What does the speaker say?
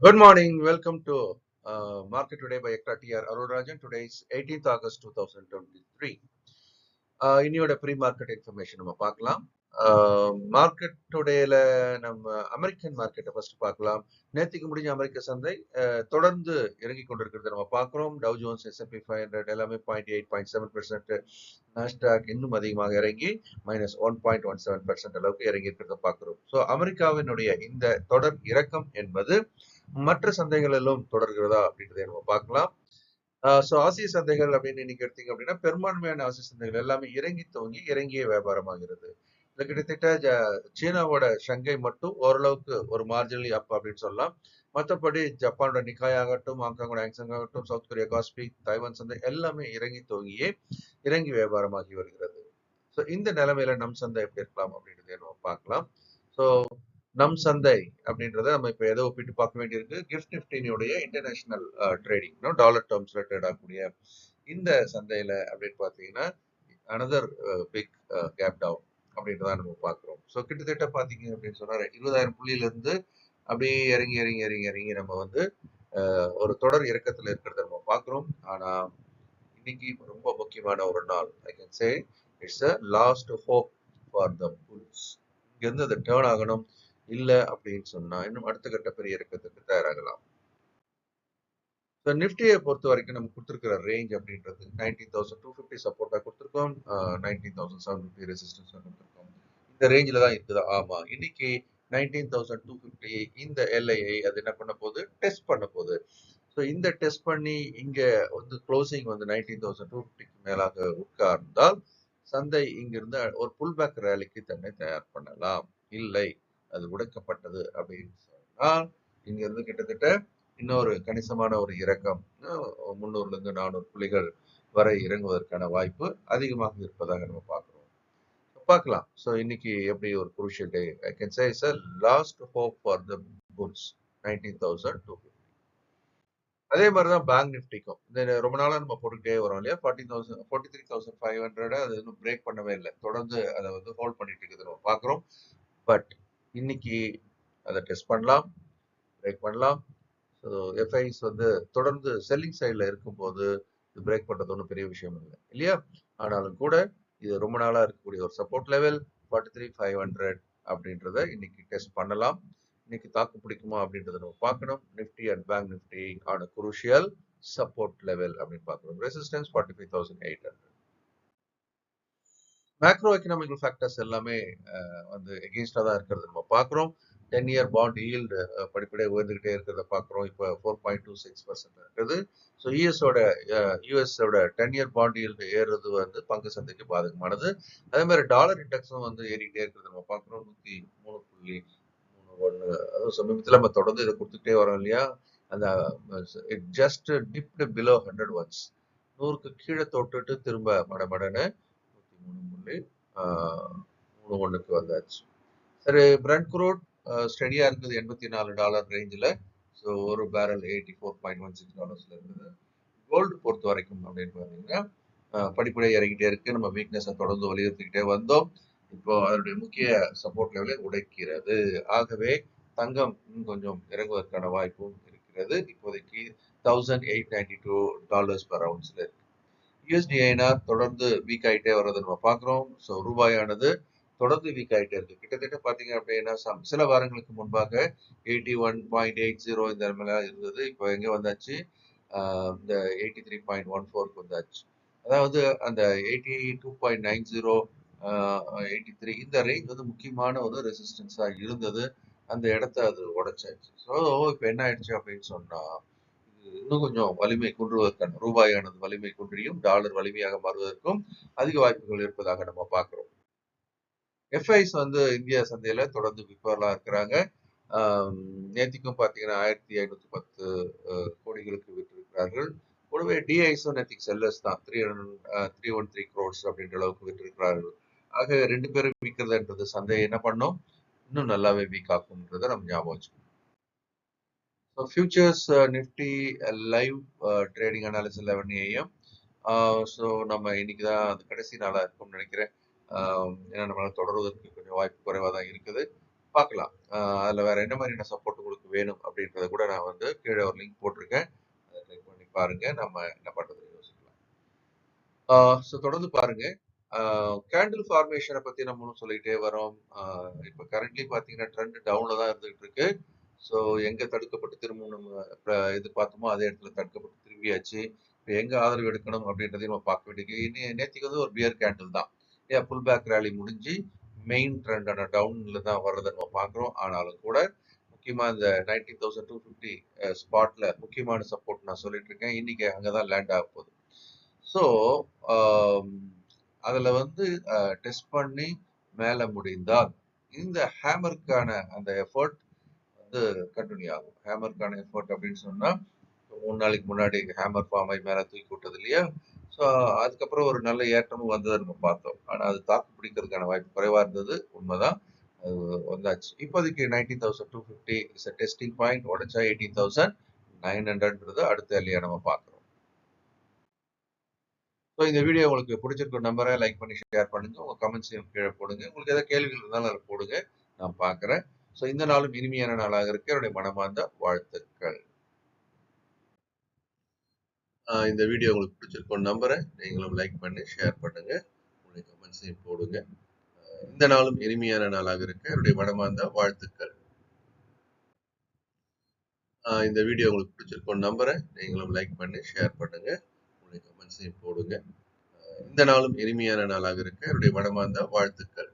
Good morning. Welcome to Market Today by ECTRA Arulrajhan. Today is 18th August 2023. இன்னையோட pre market information நம்ம பார்க்கலாம். Market டுடேல நம்ம American மார்க்கெட்டை first பார்க்கலாம். நேற்றுக்கு முடிஞ்ச அமெரிக்க சந்தை தொடர்ந்து இறங்கி கொண்டிருக்கிறத நம்ம பார்க்குறோம். டவ் ஜோன்ஸ் S&P 500 எல்லாமே 0.8-0.7%, நாஸ்டாக் இன்னும் அதிகமாக இறங்கி -1.17% அளவுக்கு இறங்கி இருக்கிறத பார்க்குறோம். ஸோ அமெரிக்காவினுடைய இந்த தொடர் இறக்கம் என்பது மற்ற சந்தைகளிலும் தொடர்கிறதா அப்படின்றத நம்ம பார்க்கலாம். ஸோ ஆசிய சந்தைகள் அப்படின்னு இன்னைக்கு எடுத்தீங்க அப்படின்னா பெரும்பான்மையான ஆசிய சந்தைகள் எல்லாமே இறங்கி துவங்கி இறங்கிய வியாபாரமாகிறது. இது கிட்டத்தட்ட சீனாவோட ஷங்கை மட்டும் ஓரளவுக்கு ஒரு மார்ஜினலி அப் அப்படின்னு சொல்லலாம். மற்றபடி ஜப்பானோட நிக்காய் ஆகட்டும், ஹாங்காங்கோட ஆங்சங் ஆகட்டும், சவுத் கொரியா காஸ்பி, தைவான் சந்தை எல்லாமே இறங்கி துவங்கியே இறங்கி வியாபாரமாகி வருகிறது. ஸோ இந்த நிலைமையில நம் சந்தை எப்படி இருக்கலாம் அப்படின்றத நம்ம பார்க்கலாம். ஸோ நம் சந்தை அப்படின்றத நம்ம இப்போ எதை ஒப்பிட்டு பார்க்க வேண்டியிருக்கு. கிஃப்ட் நிஃப்டினுடைய இன்டர்நேஷனல் ட்ரேடிங் டாலர் டேர்ம்ஸ்ல ட்ரேட் ஆகக்கூடிய இந்த சந்தையில அப்படின்னு பார்த்தீங்கன்னா அனதர் பிக் கேப் டவுன் அப்படின்றத நம்ம பார்க்குறோம். ஸோ கிட்டத்தட்ட பார்த்தீங்க அப்படின்னு சொன்னா 20,000 புள்ளியிலிருந்து அப்படியே இறங்கி இறங்கி இறங்கி இறங்கி நம்ம வந்து ஒரு தொடர் இறக்கத்தில் இருக்கிறத நம்ம பார்க்குறோம். ஆனா இன்னைக்கு ரொம்ப முக்கியமான ஒரு நாள். I can say it's a last hope for the bulls. இங்கிருந்து அது டேர்ன் ஆகணும். இல்ல அப்படின்னு சொன்னா இன்னும் அடுத்த கட்ட பெரிய இறக்கத்துக்கு தயாராகலாம். ஸோ நிஃப்டியை பொறுத்த வரைக்கும் நம்ம கொடுத்துருக்கிற ரேஞ்ச் அப்படின்றது 19,250 சப்போர்ட்டா கொடுத்துருக்கோம், 19,750 ரெசிஸ்டன்ஸ் கொடுத்துருக்கோம். இந்த ரேஞ்சில் தான் இருக்குது. ஆமா, இன்னைக்கு 19,250 இந்த எல்ஐயை அது என்ன பண்ண போகுது, டெஸ்ட் பண்ண போகுது. ஸோ இந்த டெஸ்ட் பண்ணி இங்க வந்து க்ளோசிங் வந்து 19,250க்கு மேலாக உட்கார்ந்தால் சந்தை இங்கிருந்து ஒரு புல் பேக் ரேலிக்கு தன்னை தயார் பண்ணலாம். இல்லை அது உடைக்கப்பட்டது அப்படின்னு சொன்னால் இங்கிருந்து கிட்டத்தட்ட இன்னொரு கணிசமான ஒரு இறக்கம் 300ல இருந்து 400 புள்ளிகள் வரை இறங்குவதற்கான வாய்ப்பு அதிகமாக இருப்பதாக நம்ம பார்க்கிறோம். பார்க்கலாம். ஸோ இன்னைக்கு எப்படி ஒரு crucial day. I can say it's a last hope for the bulls 19,250. அதே மாதிரிதான் பேங்க் நிஃப்டிக்கும் இந்த ரொம்ப நாளா நம்ம போட்டுக்கிட்டே வரோம் இல்லையா. 43,500 அது இன்னும் பிரேக் பண்ணவே இல்லை. தொடர்ந்து அதை வந்து ஹோல்ட் பண்ணிட்டு இருக்குது நம்ம பார்க்குறோம். பட் இன்னைக்கு அதை டெஸ்ட் பண்ணலாம், பிரேக் பண்ணலாம். ஸோ எஃப்ஐஸ் வந்து தொடர்ந்து செல்லிங் சைடில் இருக்கும்போது இது பிரேக் பண்ணுறது ஒன்றும் பெரிய விஷயம் இல்லை இல்லையா. ஆனாலும் கூட இது ரொம்ப நாளாக இருக்கக்கூடிய ஒரு சப்போர்ட் லெவல் 43,500 அப்படின்றத இன்னைக்கு டெஸ்ட் பண்ணலாம். இன்னைக்கு தாக்கு பிடிக்குமா அப்படின்றத நம்ம பார்க்கணும். நிஃப்டி அண்ட் பேங்க் நிஃப்டி ஆன குரூஷியல் சப்போர்ட் லெவல் அப்படின்னு பார்க்கணும். ரெசிஸ்டன்ஸ் 45,800. மேக்ரோ எக்கனாமிக்கல் ஃபேக்டர்ஸ் எல்லாமே வந்து எகெயின்ஸ்டாக தான் இருக்கிறது நம்ம பார்க்குறோம். 10-year பாண்ட் ஈல்டு படிப்படியாக உயர்ந்துகிட்டே இருக்கிறத பார்க்குறோம். இப்போ 4.26% இருக்குது. ஸோ யூஎஸோட 10-year பாண்ட் ஈல்டு ஏறுறது வந்து பங்கு சந்தைக்கு பாதகமானது. அதே மாதிரி டாலர் இண்டெக்ஸும் வந்து ஏறிக்கிட்டே இருக்கிறது நம்ம பார்க்குறோம். 103.31. அதுவும் சமீபத்தில் நம்ம தொடர்ந்து இதை கொடுத்துட்டே வரோம் இல்லையா. அந்த it just dipped below 100 once. 100க்கு கீழே தொட்டுட்டு திரும்ப மடமடன்னு 131க்கு வந்தாச்சு. சரி, பிரெண்ட் குரூட் ஸ்டடியா இருக்குது $84 ரேஞ்சில். ஸோ ஒரு பேரல் $84.16 இருக்குது. கோல்டு பொறுத்த வரைக்கும் அப்படின்னு பார்த்தீங்கன்னா படிப்படியாக இறங்கிட்டே இருக்கு. நம்ம வீக்னஸை தொடர்ந்து வலியுறுத்திக்கிட்டே வந்தோம். இப்போ அதனுடைய முக்கிய சப்போர்ட் லெவலை உடைக்கிறது. ஆகவே தங்கம் கொஞ்சம் இறங்குவதற்கான வாய்ப்பும் இருக்கிறது. இப்போதைக்கு $1,892 per ounce இருக்கு. USD/INR தொடர்ந்து வீக் ஆகிட்டே வர்றதை நம்ம பார்க்குறோம். ஸோ ரூபாயானது தொடர்ந்து வீக் ஆகிட்டே இருக்கு. கிட்டத்தட்ட பார்த்தீங்க அப்படின்னா சில வாரங்களுக்கு முன்பாக 81.80 இந்த நிலைமையில இருந்தது. இப்போ எங்கே வந்தாச்சு, இந்த 83.14க்கு வந்தாச்சு. அதாவது அந்த 82.90 83 இந்த ரேஞ்ச் வந்து முக்கியமான ஒரு ரெசிஸ்டன்ஸாக இருந்தது. அந்த இடத்த அது உடைச்சாச்சு. ஸோ இப்போ என்ன ஆயிடுச்சு அப்படின்னு சொன்னா இன்னும் கொஞ்சம் வலிமை குன்றுவதற்கான ரூபாயானது வலிமை குன்றியும் டாலர் வலிமையாக மாறுவதற்கும் அதிக வாய்ப்புகள் இருப்பதாக நம்ம பார்க்கிறோம். எஃப்ஐஸ் வந்து இந்திய சந்தையில தொடர்ந்து விற்பவர்களா இருக்கிறாங்க. நேத்திக்கும் பார்த்தீங்கன்னா 1,510 கோடிகளுக்கு விற்றிருக்கிறார்கள். கூடவே டிஐஸும் நேத்திக்கு செல்லர்ஸ் தான் 313 crores அப்படின்ற அளவுக்கு விற்றிருக்கிறார்கள். ஆக 2 பேரும் விற்கிறதுன்றது சந்தையை என்ன பண்ணும், இன்னும் நல்லாவே வீக் ஆகும்ன்றதை நம்ம ஞாபகம் வச்சுக்கணும். Futures Nifty live trading analysis 11 AM. So நம்ம இன்னைக்கு தான் அது கடைசி நாளாக இருக்கும்னு நினைக்கிறேன். ஏன்னா நம்மளால தொடர்வதற்கு கொஞ்சம் வாய்ப்பு குறைவாக தான் இருக்குது. பார்க்கலாம். அதில் வேற என்ன மாதிரியான சப்போர்ட் உங்களுக்கு வேணும் அப்படின்றத கூட நான் வந்து கீழே ஒரு லிங்க் போட்டிருக்கேன். அதை கிளிக் பண்ணி பாருங்க. நம்ம என்ன பண்றது யோசிக்கலாம். ஸோ தொடர்ந்து பாருங்க. கேண்டில் ஃபார்மேஷனை பத்தி நம்மளும் சொல்லிட்டே வரோம். இப்போ கரண்ட்லி பார்த்தீங்கன்னா ட்ரெண்ட் டவுன்ல தான் இருந்துகிட்டு இருக்கு. ஸோ எங்க தடுக்கப்பட்டு திரும்பவும் நம்ம எதிர்பார்த்தோமோ அதே இடத்துல தடுக்கப்பட்டு திரும்பியாச்சு. இப்போ எங்க ஆதரவு எடுக்கணும் அப்படின்றதையும் நம்ம பார்க்க வேண்டியது. நேற்றுக்கு வந்து ஒரு பியர் கேண்டில் தான். ஏன் புல் பேக் ரேலி முடிஞ்சு மெயின் ட்ரெண்டான டவுன்ல தான் வர்றதை நம்ம பார்க்குறோம். ஆனாலும் கூட முக்கியமா இந்த 19,250 ஸ்பாட்ல முக்கியமான சப்போர்ட் நான் சொல்லிட்டு இருக்கேன். இன்னைக்கு அங்கதான் லேண்ட் ஆக போகுது. ஸோ அதுல வந்து டெஸ்ட் பண்ணி மேல முடிந்தால் இந்த ஹேமருக்கான அந்த எஃபர்ட் வந்து கண்டினியூ ஆகும். ஹேமருக்கான எஃபர்ட் அப்படின்னு சொன்னா 3 நாளைக்கு முன்னாடி ஹேமர் ஃபார்மை மேல தூக்கி விட்டது இல்லையா? ஸோ அதுக்கப்புறம் ஒரு நல்ல ஏற்றமும் வந்ததை நம்ம பார்த்தோம். ஆனா அது தாக்கு பிடிக்கிறதுக்கான வாய்ப்பு குறைவா இருந்தது, உண்மைதான். அது வந்தாச்சு. இப்போதைக்கு 19,250 இஸ் அ டெஸ்டிங் பாயிண்ட். உடைச்சா 18,900ன்றது அடுத்த எல்லையா நம்ம பார்க்கிறோம். ஸோ இந்த வீடியோ உங்களுக்கு பிடிச்சிருக்க நம்பரை லைக் பண்ணி ஷேர் பண்ணுங்க. உங்க கமெண்ட்ஸையும் கீழே போடுங்க. உங்களுக்கு ஏதாவது கேள்விகள் இருந்தாலும் அதில் போடுங்க, நான் பார்க்குறேன். ஸோ இந்த நாளும் இனிமையான நாளாக இருக்க என்னுடைய மனமார்ந்த வாழ்த்துக்கள். இந்த வீடியோ உங்களுக்கு பிடிச்சிருக்கும் நம்புறேன். நீங்களும் லைக் பண்ணி ஷேர் பண்ணுங்க. உங்களுடைய கமெண்ட்ஸையும் போடுங்க. இந்த நாளும் இனிமையான நாளாக இருக்க என்னுடைய மனமார்ந்த வாழ்த்துக்கள். இந்த வீடியோ உங்களுக்கு பிடிச்சிருக்கும் நம்புறேன். நீங்களும் லைக் பண்ணி ஷேர் பண்ணுங்க. உங்களுடைய கமெண்ட்ஸையும் போடுங்க. இந்த நாளும் இனிமையான நாளாக இருக்க என்னுடைய மனமார்ந்த வாழ்த்துக்கள்.